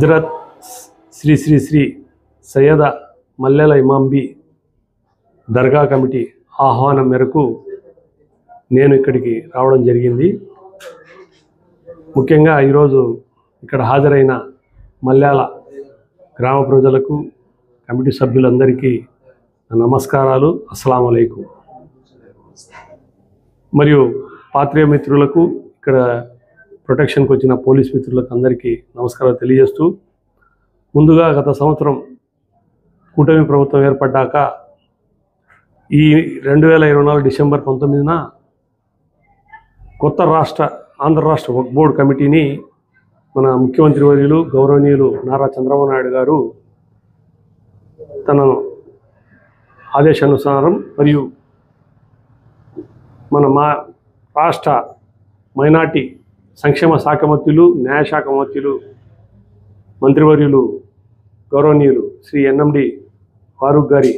హజరత్ శ్రీ శ్రీ శ్రీ సయ్యద మల్లెల ఇమాంబి దర్గా committee ఆహ్వానం మేరకు నేను ఇక్కడికి రావడం జరిగింది. ముఖ్యంగా ఈరోజు ఇక్కడ హాజరైన మల్యాల గ్రామ ప్రజలకు, కమిటీ సభ్యులందరికీ నమస్కారాలు, అస్సలాము అలైకుం. మరియు పాత్రికేయ మిత్రులకు, ఇక్కడ ప్రొటెక్షన్కి వచ్చిన పోలీస్ మిత్రులకు అందరికీ నమస్కారాలు తెలియజేస్తూ, ముందుగా గత సంవత్సరం కూటమి ప్రభుత్వం ఏర్పడ్డాక ఈ 2024 డిసెంబర్ 19న కొత్త ఆంధ్ర రాష్ట్ర వక్ఫ్ బోర్డు కమిటీని మన ముఖ్యమంత్రి వర్యులు గౌరవనీయులు నారా చంద్రబాబు నాయుడు గారు తన ఆదేశానుసారం మరియు మా రాష్ట్ర మైనార్టీ సంక్షేమ శాఖ మంత్రులు, న్యాయశాఖ మంత్రులు, మంత్రివర్యులు గౌరవనీయులు శ్రీ ఎన్ఎండి ఫారూక్ గారి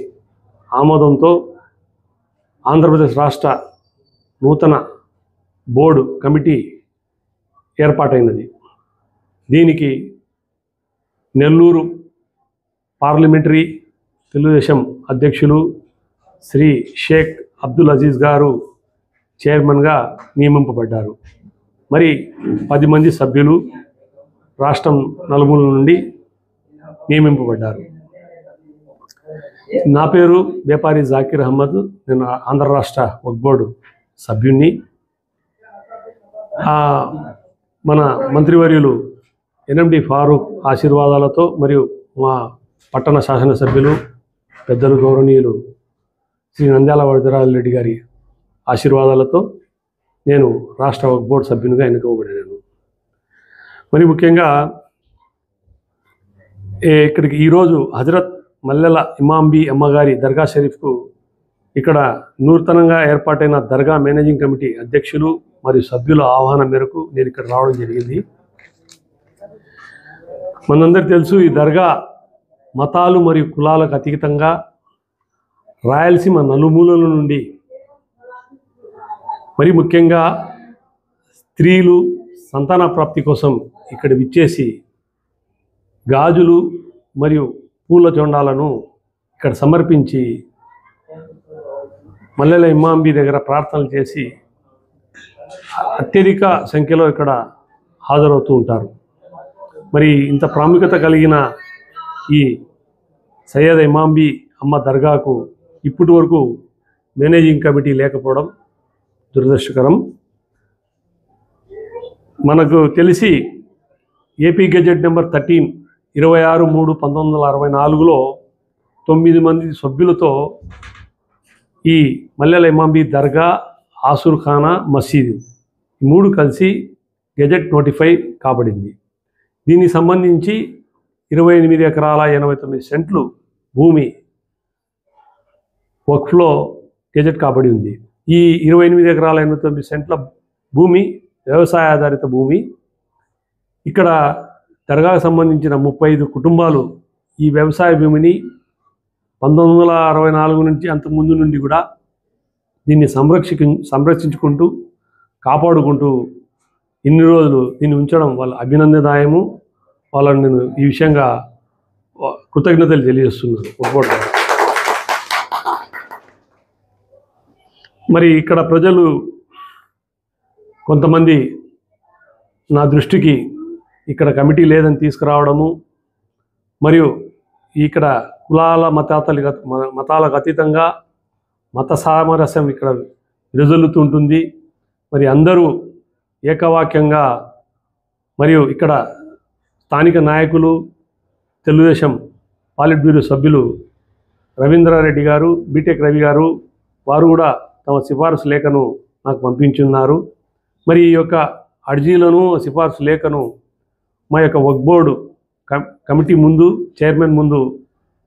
ఆమోదంతో ఆంధ్రప్రదేశ్ రాష్ట్ర నూతన బోర్డు కమిటీ ఏర్పాటైనది. దీనికి నెల్లూరు పార్లమెంటరీ తెలుగుదేశం అధ్యక్షులు శ్రీ షేక్ అబ్దుల్ అజీజ్ గారు చైర్మన్గా నియమింపబడ్డారు. మరి 10 మంది సభ్యులు రాష్ట్రం నలుమూల నుండి నియమింపబడ్డారు. నా పేరు వ్యాపారి జాకీర్ అహ్మద్. నేను ఆంధ్ర రాష్ట్ర వక్ఫ్ బోర్డు సభ్యుణ్ణి. మన మంత్రివర్యులు ఎన్ఎండి ఫారూక్ ఆశీర్వాదాలతో మరియు మా పట్టణ శాసనసభ్యులు పెద్దలు గౌరవనీయులు శ్రీ నంద్యాల వరదరాజరెడ్డి గారి ఆశీర్వాదాలతో నేను రాష్ట్ర వక్ఫ్ బోర్డు సభ్యునిగా ఎన్నుకోబడినాను. మరి ముఖ్యంగా ఇక్కడికి ఈరోజు హజరత్ మల్లెల ఇమాంబి అమ్మగారి దర్గా షరీఫ్కు ఇక్కడ నూతనంగా ఏర్పాటైన దర్గా మేనేజింగ్ కమిటీ అధ్యక్షులు మరియు సభ్యుల ఆహ్వానం మేరకు నేను ఇక్కడ రావడం జరిగింది. మనందరికీ తెలుసు, ఈ దర్గా మతాలు మరియు కులాలకు అతీతంగా రాయలసీమ నలుమూలల నుండి, మరి ముఖ్యంగా స్త్రీలు సంతాన ప్రాప్తి కోసం ఇక్కడ విచ్చేసి గాజులు మరియు పూల జొండాలను ఇక్కడ సమర్పించి మల్లెల ఇమాంబి దగ్గర ప్రార్థనలు చేసి అత్యధిక సంఖ్యలో ఇక్కడ హాజరవుతూ ఉంటారు. మరి ఇంత ప్రాముఖ్యత కలిగిన ఈ సయ్యద ఇమాంబి అమ్మ దర్గాకు ఇప్పటి వరకు మేనేజింగ్ కమిటీ లేకపోవడం దురదృష్టకరం. మనకు తెలిసి ఏపీ గెజెట్ నెంబర్ 13 26/3/1964లో 9 మంది సభ్యులతో ఈ మల్లెల ఇమాంబి దర్గా, ఆసూర్ఖానా, మసీదు 3 కలిసి గెజెట్ నోటిఫై కాబడింది. దీనికి సంబంధించి 28 ఎకరాల 89 సెంట్లు భూమి వక్ఫ్లో గెజెట్ కాబడి ఉంది. ఈ 28 ఎకరాల 89 సెంట్ల భూమి వ్యవసాయ ఆధారిత భూమి. ఇక్కడ దర్గాకు సంబంధించిన 35 కుటుంబాలు ఈ వ్యవసాయ భూమిని 1964 నుంచి అంతకుముందు నుండి కూడా దీన్ని సంరక్షించుకుంటూ కాపాడుకుంటూ ఇన్ని రోజులు దీన్ని ఉంచడం వాళ్ళ అభినందనదాయము. వాళ్ళని నేను ఈ విషయంగా కృతజ్ఞతలు తెలియజేస్తున్నాను. ఒప్పుకోవడం. మరి ఇక్కడ ప్రజలు కొంతమంది నా దృష్టికి ఇక్కడ కమిటీ లేదని తీసుకురావడము, మరియు ఇక్కడ కులాల మతాలకు అతీతంగా మత సామరస్యం ఇక్కడ విరజల్లుతుంటుంది. మరి అందరూ ఏకవాక్యంగా, మరియు ఇక్కడ స్థానిక నాయకులు, తెలుగుదేశం పాలిట్ బ్యూరో సభ్యులు రవీంద్రారెడ్డి గారు, బీటెక్ రవి గారు, వారు కూడా తమ సిఫార్సు లేఖను నాకు పంపించున్నారు. మరి ఈ యొక్క అర్జీలను, సిఫార్సు లేఖను మా యొక్క వక్ఫ్ బోర్డు కమిటీ ముందు, చైర్మన్ ముందు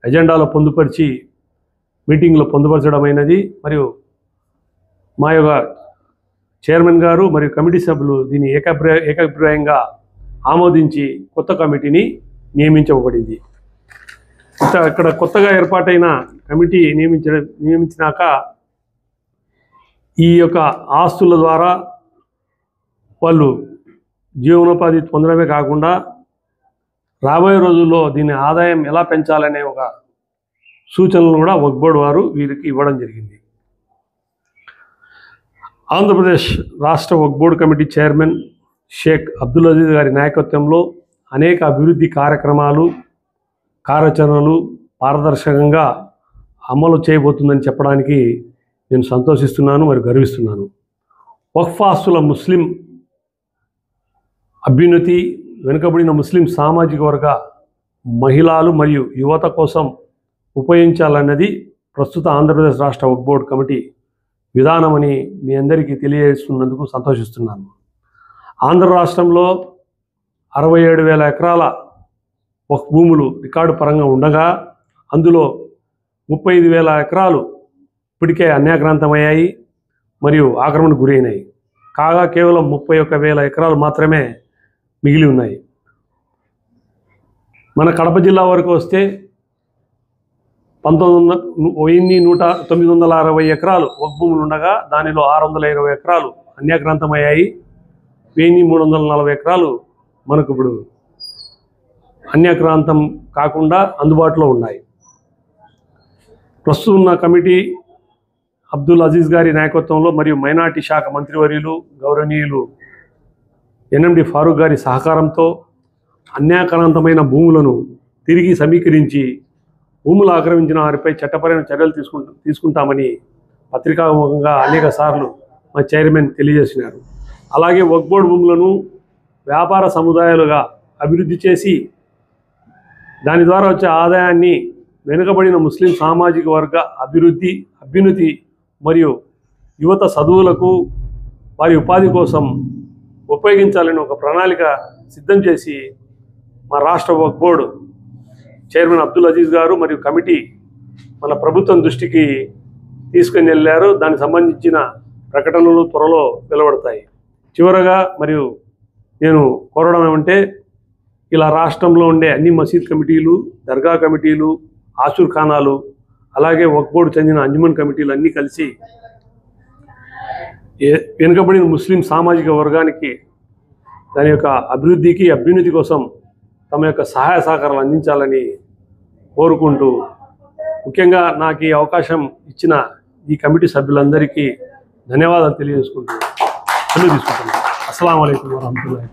ఎజెండాలో పొందుపరిచి మీటింగ్లో పొందుపరచడమైనది. మరియు మా యొక్క చైర్మన్ గారు మరియు కమిటీ సభ్యులు దీన్ని ఏకాభిప్రాయంగా ఆమోదించి కొత్త కమిటీని నియమించబడింది. ఇక్కడ కొత్తగా ఏర్పాటైన కమిటీ నియమించినాక ఈ యొక్క ఆస్తుల ద్వారా వాళ్ళు జీవనోపాధి పొందడమే కాకుండా రాబోయే రోజుల్లో దీని ఆదాయం ఎలా పెంచాలనే ఒక సూచనలు కూడా వక్ఫ్ బోర్డు వారు వీరికి ఇవ్వడం జరిగింది. ఆంధ్రప్రదేశ్ రాష్ట్ర Waqf board committee chairman Sheikh Abdul Aziz గారి నాయకత్వంలో అనేక అభివృద్ధి కార్యక్రమాలు కార్యాచరణలు పారదర్శకంగా అమలు చేయబోతుందని చెప్పడానికి నేను సంతోషిస్తున్నాను మరియు గర్విస్తున్నాను. వక్ఫ్ ఆస్తుల ముస్లిం అభ్యున్నతి, వెనుకబడిన ముస్లిం సామాజిక వర్గ మహిళలు మరియు యువత కోసం ఉపయోగించాలన్నది ప్రస్తుత ఆంధ్రప్రదేశ్ రాష్ట్ర వక్ఫ్ బోర్డు కమిటీ విధానమని మీ అందరికీ తెలియజేస్తున్నందుకు సంతోషిస్తున్నాను. ఆంధ్ర రాష్ట్రంలో 67,000 ఎకరాల వక్ఫ్ భూములు రికార్డు పరంగా ఉండగా అందులో 35,000 ఎకరాలు ఇప్పటికే అన్యాక్రాంతమయ్యాయి మరియు ఆక్రమణకు గురైనాయి. కాగా కేవలం 31,000 ఎకరాలు మాత్రమే మిగిలి ఉన్నాయి. మన కడప జిల్లా వరకు వస్తే 960 ఎకరాలు వక్ఫ్ భూములు ఉండగా దానిలో 620 ఎకరాలు అన్యాక్రాంతమయ్యాయి. 1340 ఎకరాలు మనకు ఇప్పుడు అన్యాక్రాంతం కాకుండా అందుబాటులో ఉన్నాయి. ప్రస్తుతం ఉన్న కమిటీ అబ్దుల్ అజీజ్ గారి నాయకత్వంలో మరియు మైనార్టీ శాఖ మంత్రివర్యులు గౌరవనీయులు ఎన్ఎండి ఫారూక్ గారి సహకారంతో అన్యాక్రాంతమైన భూములను తిరిగి సమీకరించి భూములు ఆక్రమించిన వారిపై చట్టపరమైన చర్యలు తీసుకుంటామని పత్రికాముఖంగా అనేక సార్లు మా చైర్మన్ తెలియజేసినారు. అలాగే వక్ఫ్ బోర్డు భూములను వ్యాపార సముదాయాలుగా అభివృద్ధి చేసి దాని ద్వారా వచ్చే ఆదాయాన్ని వెనుకబడిన ముస్లిం సామాజిక వర్గ అభ్యున్నతి మరియు యువత చదువులకు వారి ఉపాధి కోసం ఉపయోగించాలని ఒక ప్రణాళిక సిద్ధం చేసి మా రాష్ట్ర వక్ఫ్ బోర్డు చైర్మన్ అబ్దుల్ అజీజ్ గారు మరియు కమిటీ మన ప్రభుత్వం దృష్టికి తీసుకుని వెళ్ళారు. దానికి సంబంధించిన ప్రకటనలు త్వరలో వెలువడతాయి. చివరగా మరియు నేను కోరడం ఏమంటే, ఇలా రాష్ట్రంలో ఉండే అన్ని మసీద్ కమిటీలు, దర్గా కమిటీలు, ఆషూర్ ఖానాలు, అలాగే వక్ఫ్ బోర్డు చెందిన అంజుమన్ కమిటీలు అన్నీ కలిసి వెనుకబడిన ముస్లిం సామాజిక వర్గానికి దాని యొక్క అభివృద్ధికి అభ్యున్నతి కోసం తమ యొక్క సహాయ సహకారాలు అందించాలని కోరుకుంటూ, ముఖ్యంగా నాకు ఈ అవకాశం ఇచ్చిన ఈ కమిటీ సభ్యులందరికీ ధన్యవాదాలు తెలియజేసుకుంటూ సెలవు తీసుకుంటున్నాను. అస్సలాము అలైకుం వరహమతుల్లాహి.